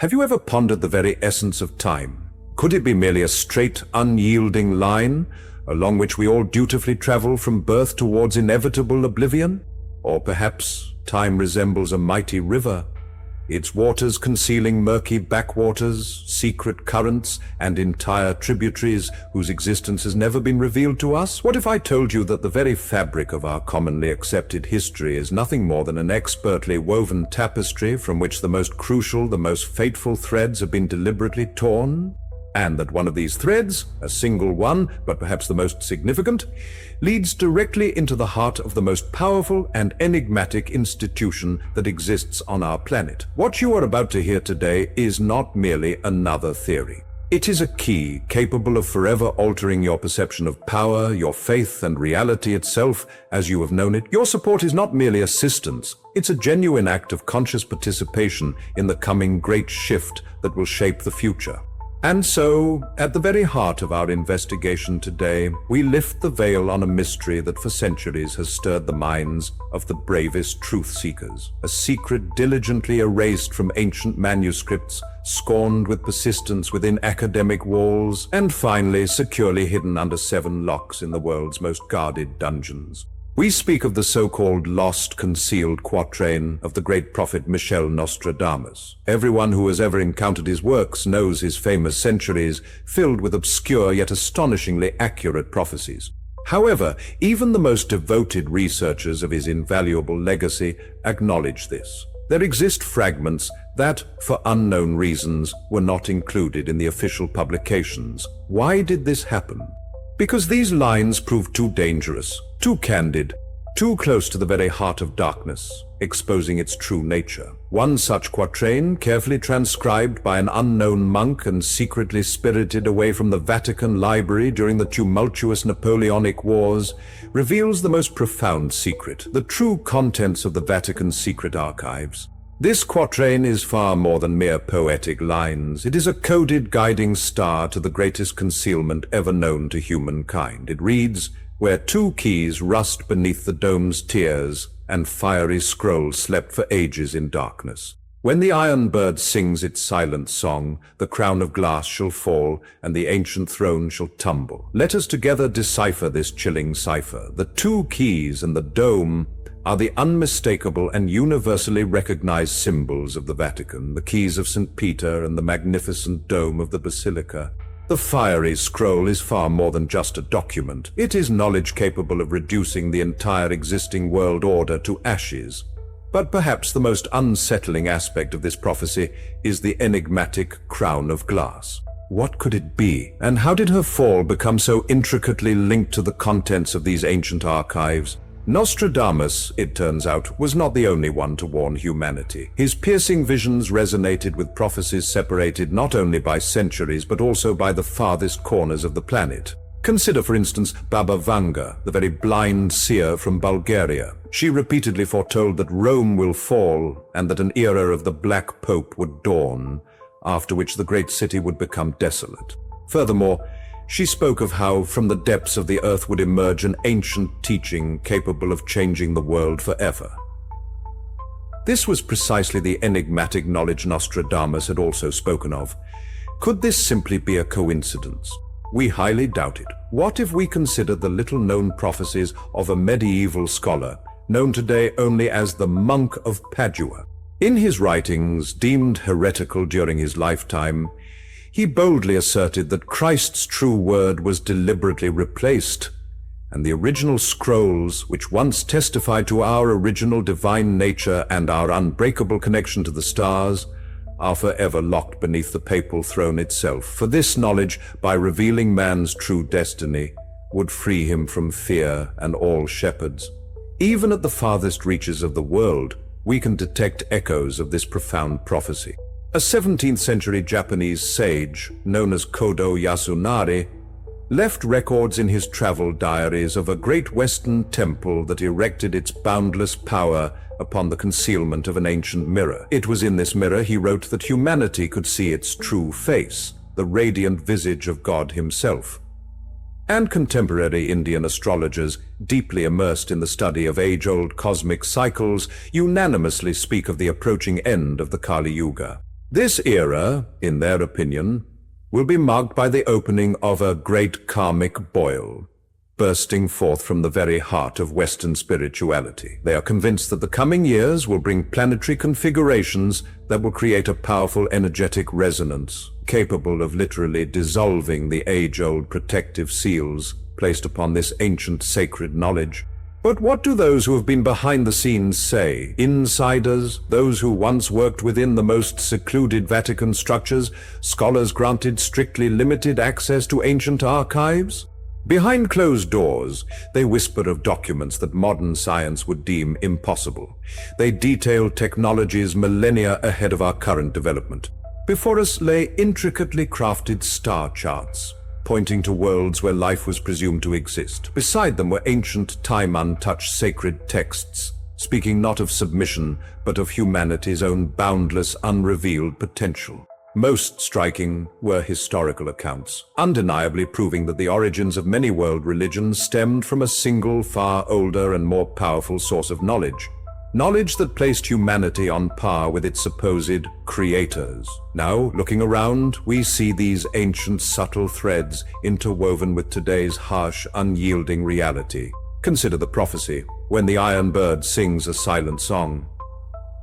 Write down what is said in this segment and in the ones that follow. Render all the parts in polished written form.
Have you ever pondered the very essence of time? Could it be merely a straight, unyielding line, along which we all dutifully travel from birth towards inevitable oblivion? Or perhaps time resembles a mighty river, its waters concealing murky backwaters, secret currents, and entire tributaries whose existence has never been revealed to us? What if I told you that the very fabric of our commonly accepted history is nothing more than an expertly woven tapestry from which the most crucial, the most fateful threads have been deliberately torn? And that one of these threads, a single one, but perhaps the most significant, leads directly into the heart of the most powerful and enigmatic institution that exists on our planet. What you are about to hear today is not merely another theory. It is a key capable of forever altering your perception of power, your faith, and reality itself as you have known it. Your support is not merely assistance, it's a genuine act of conscious participation in the coming great shift that will shape the future. And so, at the very heart of our investigation today, we lift the veil on a mystery that for centuries has stirred the minds of the bravest truth-seekers. A secret diligently erased from ancient manuscripts, scorned with persistence within academic walls, and finally securely hidden under 7 locks in the world's most guarded dungeons. We speak of the so-called lost, concealed quatrain of the great prophet Michel Nostradamus. Everyone who has ever encountered his works knows his famous centuries filled with obscure yet astonishingly accurate prophecies. However, even the most devoted researchers of his invaluable legacy acknowledge this. There exist fragments that, for unknown reasons, were not included in the official publications. Why did this happen? Because these lines proved too dangerous, too candid, too close to the very heart of darkness, exposing its true nature. One such quatrain, carefully transcribed by an unknown monk and secretly spirited away from the Vatican library during the tumultuous Napoleonic Wars, reveals the most profound secret, the true contents of the Vatican's secret archives. This quatrain is far more than mere poetic lines. It is a coded guiding star to the greatest concealment ever known to humankind. It reads, "Where 2 keys rust beneath the dome's tears, and fiery scrolls slept for ages in darkness. When the iron bird sings its silent song, the crown of glass shall fall, and the ancient throne shall tumble. Let us together decipher this chilling cipher. The 2 keys and the dome are the unmistakable and universally recognized symbols of the Vatican, the keys of St. Peter and the magnificent dome of the Basilica. The fiery scroll is far more than just a document. It is knowledge capable of reducing the entire existing world order to ashes. But perhaps the most unsettling aspect of this prophecy is the enigmatic crown of glass. What could it be? And how did her fall become so intricately linked to the contents of these ancient archives? Nostradamus, it turns out, was not the only one to warn humanity. His piercing visions resonated with prophecies separated not only by centuries but also by the farthest corners of the planet. Consider, for instance, Baba Vanga, the very blind seer from Bulgaria. She repeatedly foretold that Rome will fall and that an era of the Black Pope would dawn, after which the great city would become desolate. Furthermore, she spoke of how from the depths of the earth would emerge an ancient teaching capable of changing the world forever. This was precisely the enigmatic knowledge Nostradamus had also spoken of. Could this simply be a coincidence? We highly doubt it. What if we consider the little-known prophecies of a medieval scholar, known today only as the Monk of Padua? In his writings, deemed heretical during his lifetime, he boldly asserted that Christ's true word was deliberately replaced, and the original scrolls, which once testified to our original divine nature and our unbreakable connection to the stars, are forever locked beneath the papal throne itself. For this knowledge, by revealing man's true destiny, would free him from fear and all shepherds. Even at the farthest reaches of the world, we can detect echoes of this profound prophecy. A 17th century Japanese sage, known as Kodo Yasunari, left records in his travel diaries of a great Western temple that erected its boundless power upon the concealment of an ancient mirror. It was in this mirror he wrote that humanity could see its true face, the radiant visage of God himself. And contemporary Indian astrologers, deeply immersed in the study of age-old cosmic cycles, unanimously speak of the approaching end of the Kali Yuga. This era, in their opinion, will be marked by the opening of a great karmic boil, bursting forth from the very heart of Western spirituality. They are convinced that the coming years will bring planetary configurations that will create a powerful energetic resonance, capable of literally dissolving the age-old protective seals placed upon this ancient sacred knowledge. But what do those who have been behind the scenes say? Insiders, those who once worked within the most secluded Vatican structures, scholars granted strictly limited access to ancient archives? Behind closed doors, they whisper of documents that modern science would deem impossible. They detail technologies millennia ahead of our current development. Before us lay intricately crafted star charts, pointing to worlds where life was presumed to exist. Beside them were ancient, time-untouched sacred texts, speaking not of submission, but of humanity's own boundless, unrevealed potential. Most striking were historical accounts, undeniably proving that the origins of many world religions stemmed from a single, far older and more powerful source of knowledge. Knowledge that placed humanity on par with its supposed creators. Now, looking around, we see these ancient subtle threads interwoven with today's harsh, unyielding reality. Consider the prophecy, when the iron bird sings a silent song.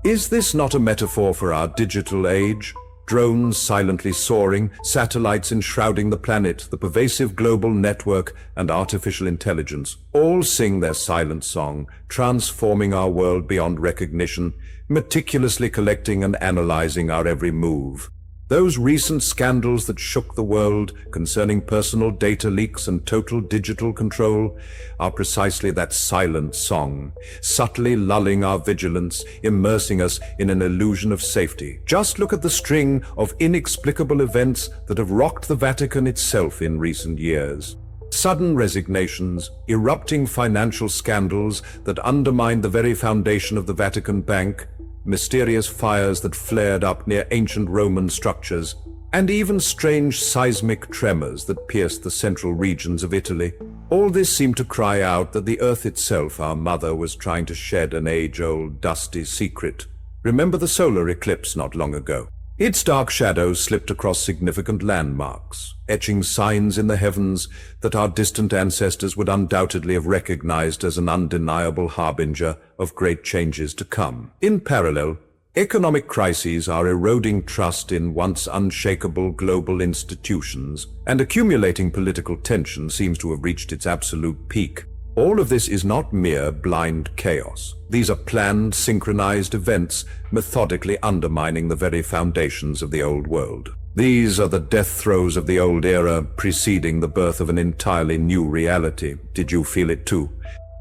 Is this not a metaphor for our digital age? Drones silently soaring, satellites enshrouding the planet, the pervasive global network, and artificial intelligence all sing their silent song, transforming our world beyond recognition, meticulously collecting and analyzing our every move. Those recent scandals that shook the world concerning personal data leaks and total digital control are precisely that silent song, subtly lulling our vigilance, immersing us in an illusion of safety. Just look at the string of inexplicable events that have rocked the Vatican itself in recent years. Sudden resignations, erupting financial scandals that undermined the very foundation of the Vatican Bank, mysterious fires that flared up near ancient Roman structures, and even strange seismic tremors that pierced the central regions of Italy. All this seemed to cry out that the earth itself, our mother, was trying to shed an age-old dusty secret. Remember the solar eclipse not long ago? Its dark shadows slipped across significant landmarks, etching signs in the heavens that our distant ancestors would undoubtedly have recognized as an undeniable harbinger of great changes to come. In parallel, economic crises are eroding trust in once unshakable global institutions, and accumulating political tension seems to have reached its absolute peak. All of this is not mere blind chaos. These are planned, synchronized events, methodically undermining the very foundations of the old world. These are the death throes of the old era, preceding the birth of an entirely new reality. Did you feel it too?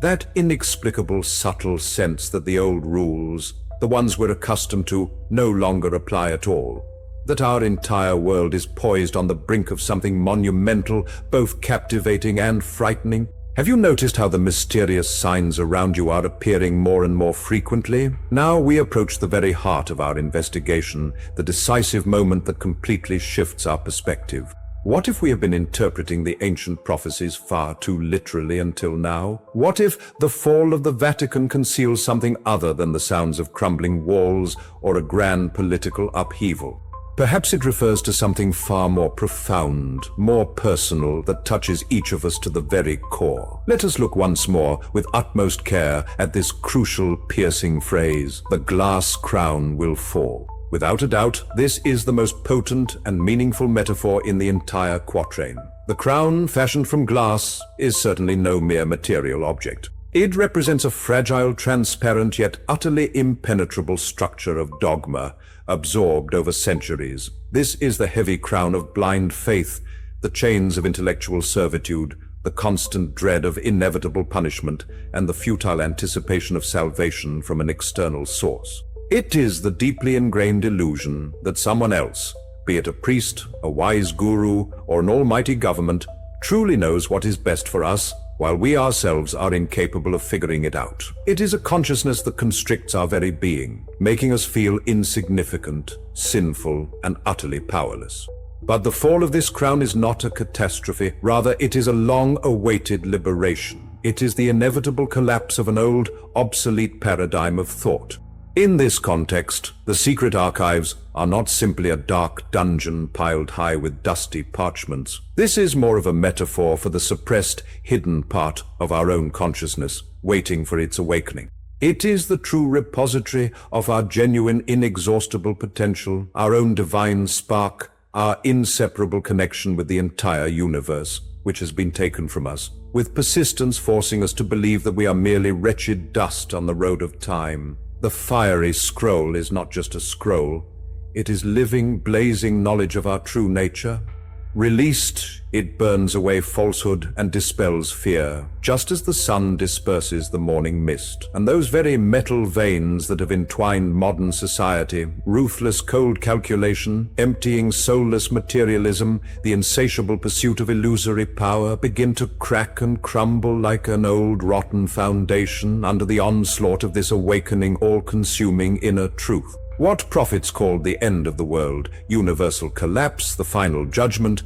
That inexplicable, subtle sense that the old rules, the ones we're accustomed to, no longer apply at all. That our entire world is poised on the brink of something monumental, both captivating and frightening. Have you noticed how the mysterious signs around you are appearing more and more frequently? Now we approach the very heart of our investigation, the decisive moment that completely shifts our perspective. What if we have been interpreting the ancient prophecies far too literally until now? What if the fall of the Vatican conceals something other than the sounds of crumbling walls or a grand political upheaval? Perhaps it refers to something far more profound, more personal, that touches each of us to the very core. Let us look once more with utmost care at this crucial, piercing phrase, "The glass crown will fall." Without a doubt, this is the most potent and meaningful metaphor in the entire quatrain. The crown, fashioned from glass, is certainly no mere material object. It represents a fragile, transparent, yet utterly impenetrable structure of dogma, absorbed over centuries. This is the heavy crown of blind faith, the chains of intellectual servitude, the constant dread of inevitable punishment, and the futile anticipation of salvation from an external source. It is the deeply ingrained illusion that someone else, be it a priest, a wise guru, or an almighty government, truly knows what is best for us, while we ourselves are incapable of figuring it out. It is a consciousness that constricts our very being, making us feel insignificant, sinful, and utterly powerless. But the fall of this crown is not a catastrophe. Rather, it is a long-awaited liberation. It is the inevitable collapse of an old, obsolete paradigm of thought. In this context, the secret archives are not simply a dark dungeon piled high with dusty parchments. This is more of a metaphor for the suppressed, hidden part of our own consciousness, waiting for its awakening. It is the true repository of our genuine, inexhaustible potential, our own divine spark, our inseparable connection with the entire universe, which has been taken from us, with persistence forcing us to believe that we are merely wretched dust on the road of time. The fiery scroll is not just a scroll, it is living, blazing knowledge of our true nature. Released, it burns away falsehood and dispels fear, just as the sun disperses the morning mist. And those very metal veins that have entwined modern society, ruthless cold calculation, emptying soulless materialism, the insatiable pursuit of illusory power, begin to crack and crumble like an old rotten foundation under the onslaught of this awakening, all-consuming inner truth. What prophets called the end of the world, universal collapse, the final judgment,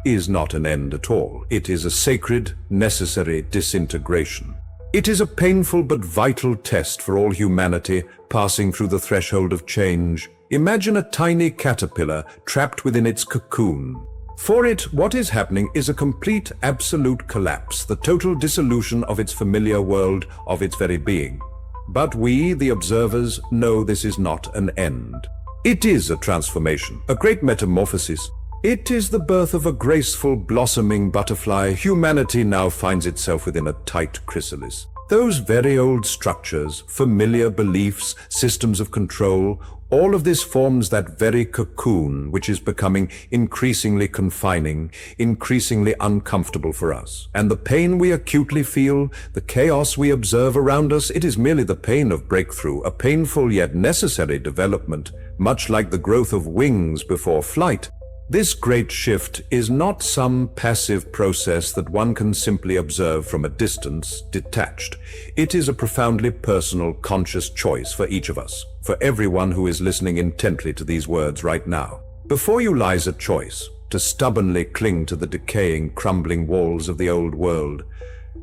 is not an end at all. It is a sacred, necessary disintegration. It is a painful but vital test for all humanity passing through the threshold of change. Imagine a tiny caterpillar trapped within its cocoon. For it, what is happening is a complete, absolute collapse, the total dissolution of its familiar world, of its very being. But we, the observers, know this is not an end. It is a transformation, a great metamorphosis. It is the birth of a graceful, blossoming butterfly. Humanity now finds itself within a tight chrysalis. Those very old structures, familiar beliefs, systems of control, all of this forms that very cocoon which is becoming increasingly confining, increasingly uncomfortable for us. And the pain we acutely feel, the chaos we observe around us, it is merely the pain of breakthrough, a painful yet necessary development, much like the growth of wings before flight. This great shift is not some passive process that one can simply observe from a distance, detached. It is a profoundly personal, conscious choice for each of us, for everyone who is listening intently to these words right now. Before you lies a choice to stubbornly cling to the decaying, crumbling walls of the old world,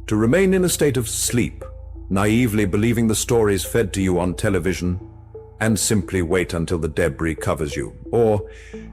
to remain in a state of sleep, naively believing the stories fed to you on television, and simply wait until the debris covers you. Or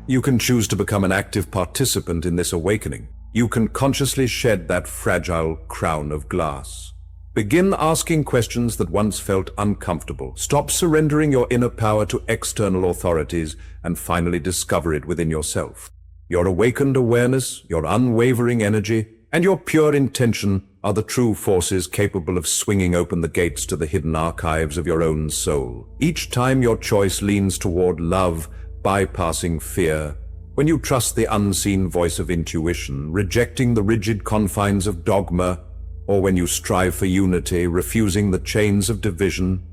you can choose to become an active participant in this awakening. You can consciously shed that fragile crown of glass. Begin asking questions that once felt uncomfortable. Stop surrendering your inner power to external authorities and finally discover it within yourself. Your awakened awareness, your unwavering energy, and your pure intention are the true forces capable of swinging open the gates to the hidden archives of your own soul. Each time your choice leans toward love, bypassing fear, when you trust the unseen voice of intuition, rejecting the rigid confines of dogma, or when you strive for unity, refusing the chains of division,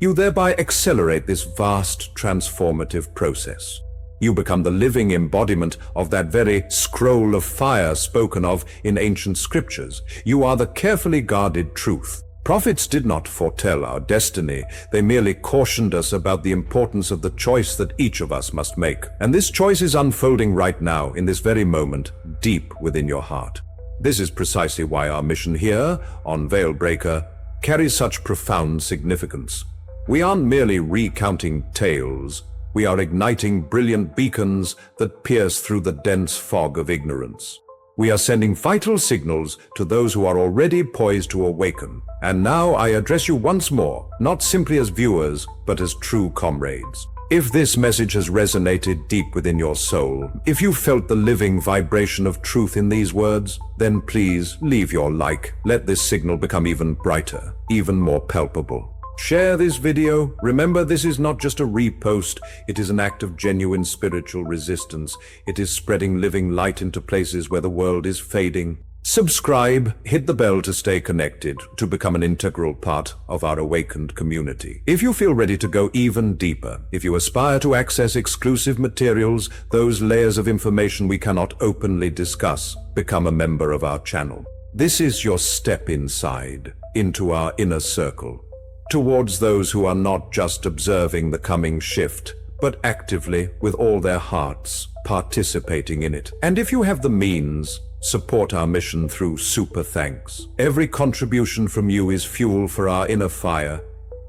you thereby accelerate this vast transformative process. You become the living embodiment of that very scroll of fire spoken of in ancient scriptures. You are the carefully guarded truth. Prophets did not foretell our destiny. They merely cautioned us about the importance of the choice that each of us must make. And this choice is unfolding right now, in this very moment, deep within your heart. This is precisely why our mission here, on Veilbreaker, carries such profound significance. We aren't merely recounting tales. We are igniting brilliant beacons that pierce through the dense fog of ignorance. We are sending vital signals to those who are already poised to awaken. And now I address you once more, not simply as viewers, but as true comrades. If this message has resonated deep within your soul, if you felt the living vibration of truth in these words, then please leave your like. Let this signal become even brighter, even more palpable. Share this video. Remember, this is not just a repost. It is an act of genuine spiritual resistance. It is spreading living light into places where the world is fading. Subscribe, hit the bell to stay connected, to become an integral part of our awakened community. If you feel ready to go even deeper, if you aspire to access exclusive materials, those layers of information we cannot openly discuss, become a member of our channel. This is your step inside, into our inner circle, towards those who are not just observing the coming shift, but actively, with all their hearts, participating in it. And if you have the means, support our mission through super thanks. Every contribution from you is fuel for our inner fire.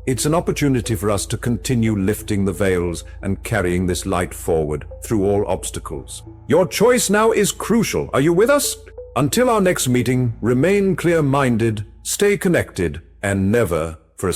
It's an opportunity for us to continue lifting the veils and carrying this light forward through all obstacles. Your choice now is crucial. Are you with us? Until our next meeting, remain clear-minded, stay connected, and never forsake.